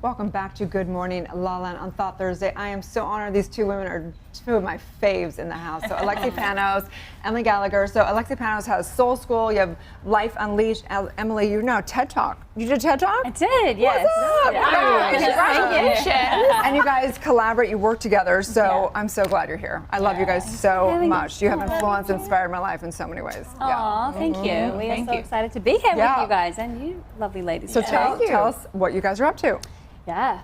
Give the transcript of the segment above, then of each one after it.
Welcome back to Good Morning LaLa on Thought Thursday. I am so honored. These two women are two of my faves in the house. So Alexi Panos, Emily Gallagher. So Alexi Panos has Soul School. You have Life Unleashed. Emily, you know TED Talk. You did TED Talk? I did, yes. What's up? Congratulations. And you guys collaborate. You work together. So I'm so glad you're here. I love you guys so much. You have influenced, inspired my life in so many ways. Aw, thank you. We are so excited to be here with you guys and you lovely ladies. So tell us what you guys are up to. Yeah.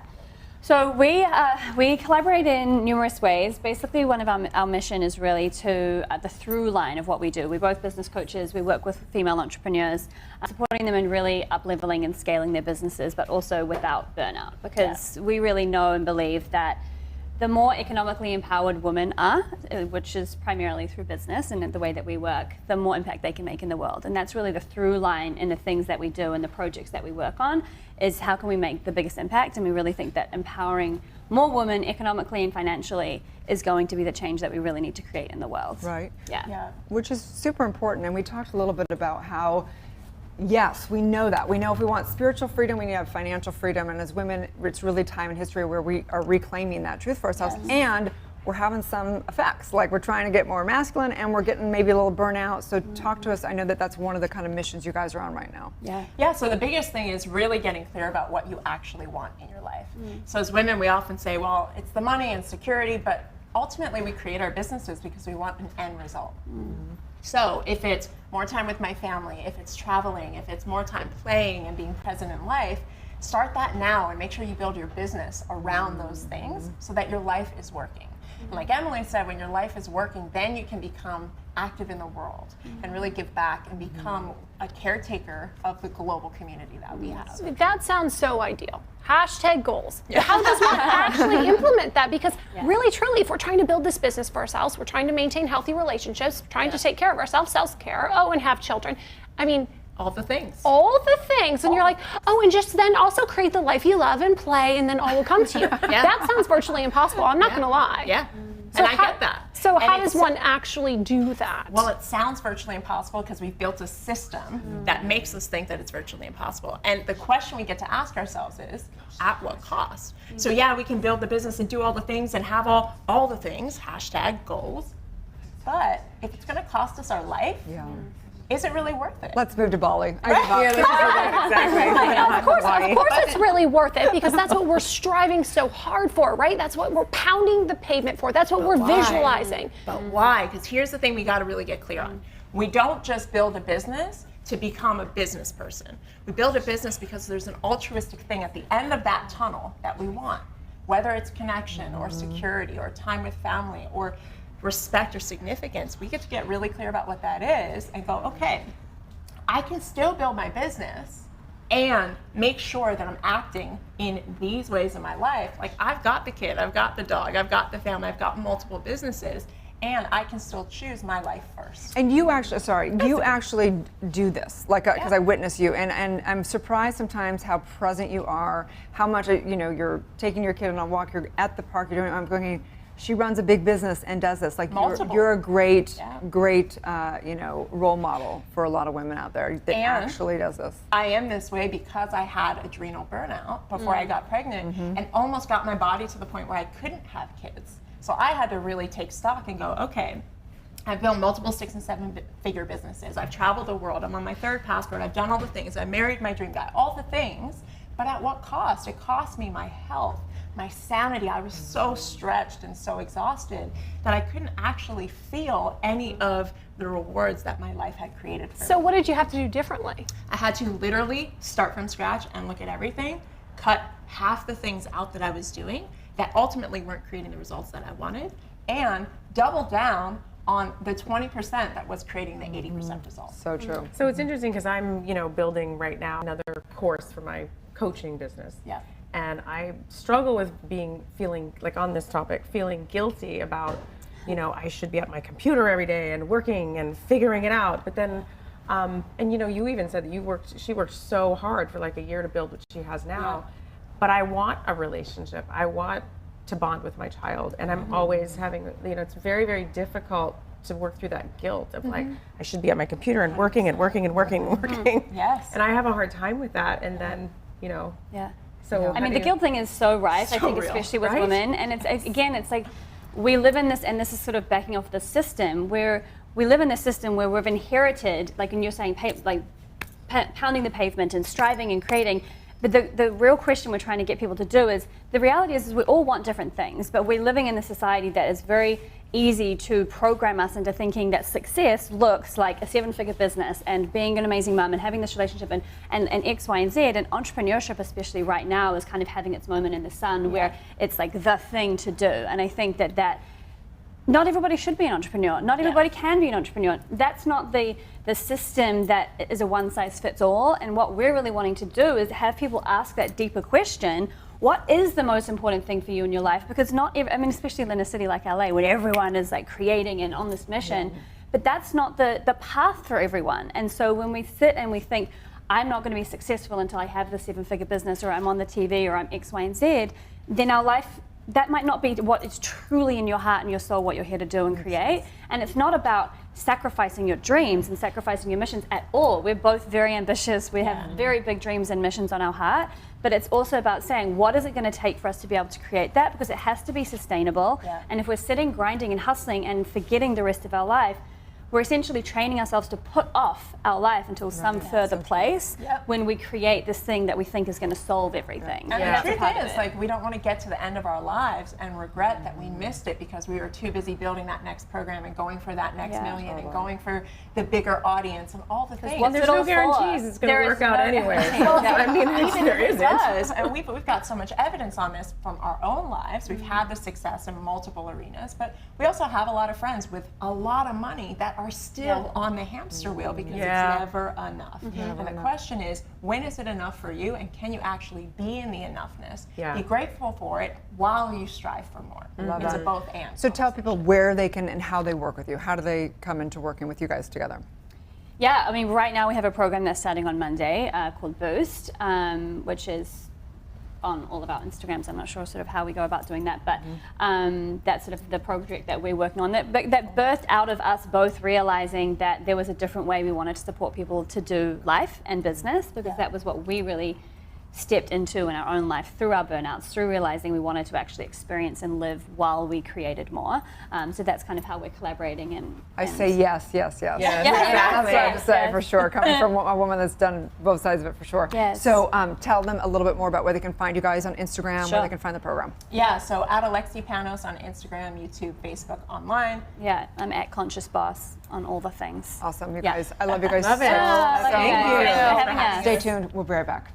So we collaborate in numerous ways. Basically, one of our mission is really to, the through line of what we do. We're both business coaches. We work with female entrepreneurs, supporting them in really up-leveling and scaling their businesses, but also without burnout. Because we really know and believe that the more economically empowered women are, which is primarily through business and the way that we work, the more impact they can make in the world. And that's really the through line in the things that we do and the projects that we work on, is how can we make the biggest impact. And we really think that empowering more women economically and financially is going to be the change that we really need to create in the world. Right. Yeah. Which is super important. And we talked a little bit about how, yes, we know that. We know if we want spiritual freedom, we need to have financial freedom. And as women, it's really time in history where we are reclaiming that truth for ourselves. Yes. And we're having some effects. Like we're trying to get more masculine and we're getting maybe a little burnout. So talk to us. I know that that's one of the kind of missions you guys are on right now. Yeah, so the biggest thing is really getting clear about what you actually want in your life. So as women, we often say, well, it's the money and security, but ultimately we create our businesses because we want an end result. So if it's more time with my family, if it's traveling, if it's more time playing and being present in life, start that now and make sure you build your business around those things so that your life is working. And like Emily said, when your life is working, then you can become active in the world and really give back and become a caretaker of the global community that we have. That sounds so ideal. Hashtag goals. How does one actually implement that? Because really, truly, if we're trying to build this business for ourselves, we're trying to maintain healthy relationships, trying to take care of ourselves, self-care, and have children. I mean, all the things. And you're like, and just then also create the life you love and play, and then all will come to you. That sounds virtually impossible. I'm not going to lie. Yeah. So and I get that. So how does one actually do that? Well, it sounds virtually impossible because we've built a system that makes us think that it's virtually impossible. And the question we get to ask ourselves is, at what cost? So yeah, we can build the business and do all the things and have all the things, hashtag goals. But if it's going to cost us our life, is it really worth it? Let's move to Bali. Of course it's really worth it, because that's what we're striving so hard for, right? That's what we're pounding the pavement for. That's what we're visualizing. But why? Because here's the thing we got to really get clear on. We don't just build a business to become a business person. We build a business because there's an altruistic thing at the end of that tunnel that we want, whether it's connection or security or time with family or respect or significance. We get to get really clear about what that is and go, okay, I can still build my business and make sure that I'm acting in these ways in my life. Like I've got the kid, I've got the dog, I've got the family, I've got multiple businesses, and I can still choose my life first. And you actually do this, like, because I witness you, and I'm surprised sometimes how present you are, how much, you're taking your kid on a walk, you're at the park, you're doing, I'm going, she runs a big business and does this. Like you're a great, role model for a lot of women out there that actually does this. I am this way because I had adrenal burnout before I got pregnant and almost got my body to the point where I couldn't have kids. So I had to really take stock and go, okay, I've built multiple 6- and 7-figure businesses. I've traveled the world. I'm on my 3rd passport. I've done all the things. I married my dream guy, all the things. But at what cost? It cost me my health, my sanity. I was so stretched and so exhausted that I couldn't actually feel any of the rewards that my life had created for me. So what did you have to do differently? I had to literally start from scratch and look at everything, cut half the things out that I was doing that ultimately weren't creating the results that I wanted, and double down on the 20% that was creating the 80% results. So true. So it's interesting because I'm, building right now another course for my coaching business. Yeah. And I struggle with feeling like on this topic, feeling guilty about, I should be at my computer every day and working and figuring it out. But then, you even said that she worked so hard for like a year to build what she has now. Yeah. But I want a relationship. I want to bond with my child. And I'm always having, it's very, very difficult to work through that guilt of like, I should be at my computer and working and working and working and working. Yes. And I have a hard time with that. And then, So I mean, the guilt thing is so rife, I think, real, especially with right? women. And it's like we live in this, and this is sort of backing off the system, where we live in this system where we've inherited, like, and you're saying, pounding the pavement and striving and creating. But the real question we're trying to get people to do is, the reality is we all want different things, but we're living in a society that is very easy to program us into thinking that success looks like a 7-figure business and being an amazing mom and having this relationship and X, Y, and Z. And entrepreneurship, especially right now, is kind of having its moment in the sun where it's like the thing to do. And I think that not everybody should be an entrepreneur. Not everybody can be an entrepreneur. That's not the system that is a one-size-fits-all. And what we're really wanting to do is have people ask that deeper question: what is the most important thing for you in your life? Because especially in a city like LA, where everyone is like creating and on this mission, but that's not the path for everyone. And so when we sit and we think, I'm not going to be successful until I have the 7-figure business, or I'm on the TV, or I'm X, Y, and Z, then our life, that might not be what is truly in your heart and your soul, what you're here to do and create. And it's not about sacrificing your dreams and sacrificing your missions at all. We're both very ambitious. We have very big dreams and missions on our heart. But it's also about saying, what is it going to take for us to be able to create that? Because it has to be sustainable. And if we're sitting, grinding and hustling and forgetting the rest of our life, we're essentially training ourselves to put off our life until some further place when we create this thing that we think is going to solve everything. And the truth is, like, we don't want to get to the end of our lives and regret that we missed it because we were too busy building that next program and going for that next million and going for the bigger audience and all the things. Well, there's no guarantees it's going to work out anyway. I mean, there It isn't. does, and we've got so much evidence on this from our own lives. We've had the success in multiple arenas, but we also have a lot of friends with a lot of money that are still on the hamster wheel because it's never enough. And the question is, when is it enough for you, and can you actually be in the enoughness? Be grateful for it while you strive for more. It's a both and. So tell people where they can and how they work with you. How do they come into working with you guys together? Yeah, I mean, right now we have a program that's starting on Monday called Boost, which is on all of our Instagrams. I'm not sure sort of how we go about doing that, but that's sort of the project that we're working on. That birthed out of us both realizing that there was a different way we wanted to support people to do life and business, because that was what we really stepped into in our own life through our burnouts, through realizing we wanted to actually experience and live while we created more. So that's kind of how we're collaborating. And I say yes. Yes, That's what I have to say for sure, coming from a woman that's done both sides of it for sure. Yes. So tell them a little bit more about where they can find you guys on Instagram, where they can find the program. Yeah, so at Alexi Panos on Instagram, YouTube, Facebook, online. Yeah, I'm at Conscious Boss on all the things. Awesome, you guys. I love you guys so Thank you much. for having us. Stay tuned. We'll be right back.